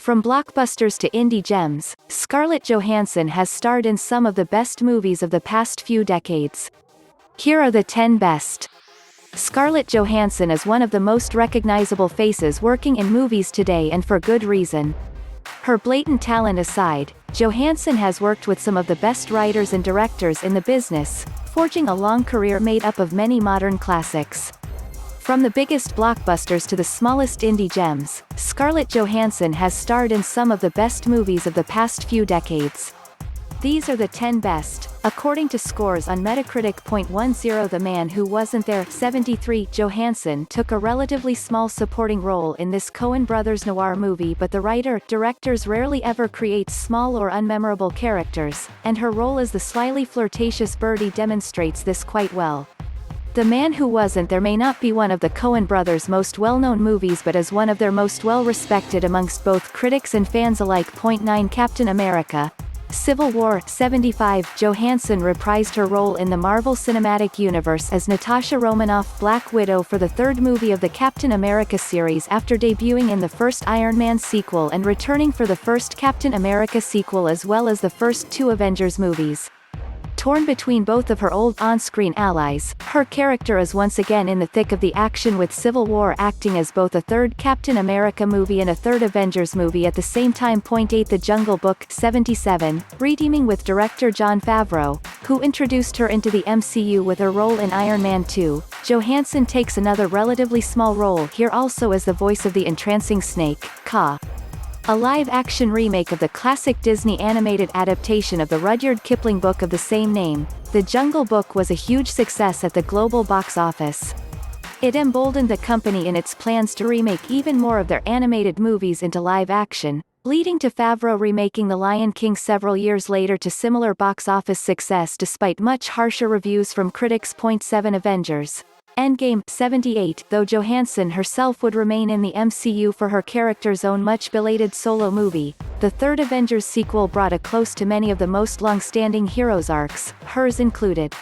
From blockbusters to indie gems, Scarlett Johansson has starred in some of the best movies of the past few decades. Here are the 10 best. Scarlett Johansson is one of the most recognizable faces working in movies today, and for good reason. Her blatant talent aside, Johansson has worked with some of the best writers and directors in the business, forging a long career made up of many modern classics. From the biggest blockbusters to the smallest indie gems, Scarlett Johansson has starred in some of the best movies of the past few decades. These are the 10 best, according to scores on Metacritic. 10 The Man Who Wasn't There 73 Johansson took a relatively small supporting role in this Coen brothers noir movie, but the writer-directors rarely ever creates small or unmemorable characters, and her role as the slyly flirtatious Birdy demonstrates this quite well. The Man Who Wasn't There may not be one of the Coen brothers' most well-known movies, but is one of their most well-respected amongst both critics and fans alike. 9 Captain America Civil War 75 Johansson reprised her role in the Marvel Cinematic Universe as Natasha Romanoff, Black Widow, for the third movie of the Captain America series after debuting in the first Iron Man sequel and returning for the first Captain America sequel as well as the first two Avengers movies. Torn between both of her old on-screen allies, her character is once again in the thick of the action, with Civil War acting as both a third Captain America movie and a third Avengers movie at the same time. 8 The Jungle Book 77 Reteaming with director Jon Favreau, who introduced her into the MCU with her role in Iron Man 2, Johansson takes another relatively small role here, also as the voice of the entrancing snake, Ka. A live-action remake of the classic Disney animated adaptation of the Rudyard Kipling book of the same name, The Jungle Book was a huge success at the global box office. It emboldened the company in its plans to remake even more of their animated movies into live-action, leading to Favreau remaking The Lion King several years later to similar box office success despite much harsher reviews from critics. 7 Avengers Endgame 78 Though Johansson herself would remain in the MCU for her character's own much-belated solo movie, the third Avengers sequel brought a close to many of the most long-standing heroes' arcs, hers included.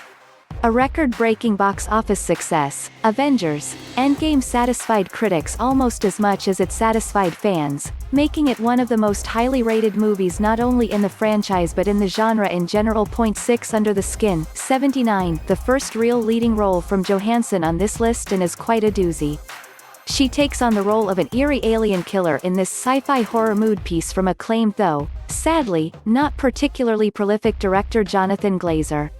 A record-breaking box office success, Avengers Endgame satisfied critics almost as much as it satisfied fans, making it one of the most highly rated movies not only in the franchise but in the genre in general. 6 Under the Skin 79 The first real leading role from Johansson on this list, and is quite a doozy. She takes on the role of an eerie alien killer in this sci-fi horror mood piece from acclaimed, though, sadly, not particularly prolific director Jonathan Glazer.